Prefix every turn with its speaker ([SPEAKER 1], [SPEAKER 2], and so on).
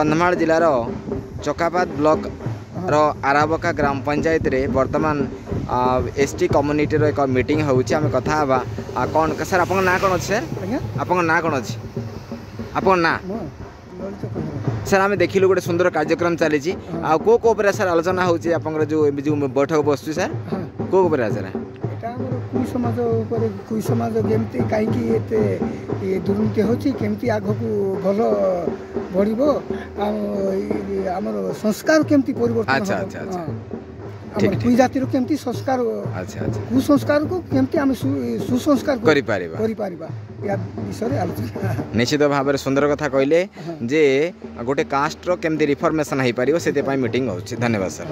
[SPEAKER 1] Kandhamal जिलार चकापात block रो आराबका ग्राम पंचायत रे वर्तमान ST community रो एक मीटिंग होउची आमे कथा हबा कौन सर आपन ना कोन अछि सर आपन ना कोन अछि आपन ना सर आमे देखिलु गोटे सुंदर कार्यक्रम चली आ को सर आलोचना होउची आपन जो बैठक बसु सर को सर
[SPEAKER 2] कुई समाज कुई समाज केमती कहीं दुर्नीति होची केमती आगो को भल बढ़िबो आमर संस्कार केमती परिवर्तन
[SPEAKER 1] अच्छा अच्छा अच्छा
[SPEAKER 2] कुई जातिर केमती संस्कार
[SPEAKER 1] अच्छा अच्छा
[SPEAKER 2] कुसंस्कार को केमती आम सुसंस्कार
[SPEAKER 1] करि पारिबा
[SPEAKER 2] या विषय आलोचना
[SPEAKER 1] निश्चित भाव में सुंदर कथा कहले जे गोटे कास्ट रो केमती रिफॉर्मेशन हो पारिबो सेते पई मीटिंग होची धन्यवाद सर।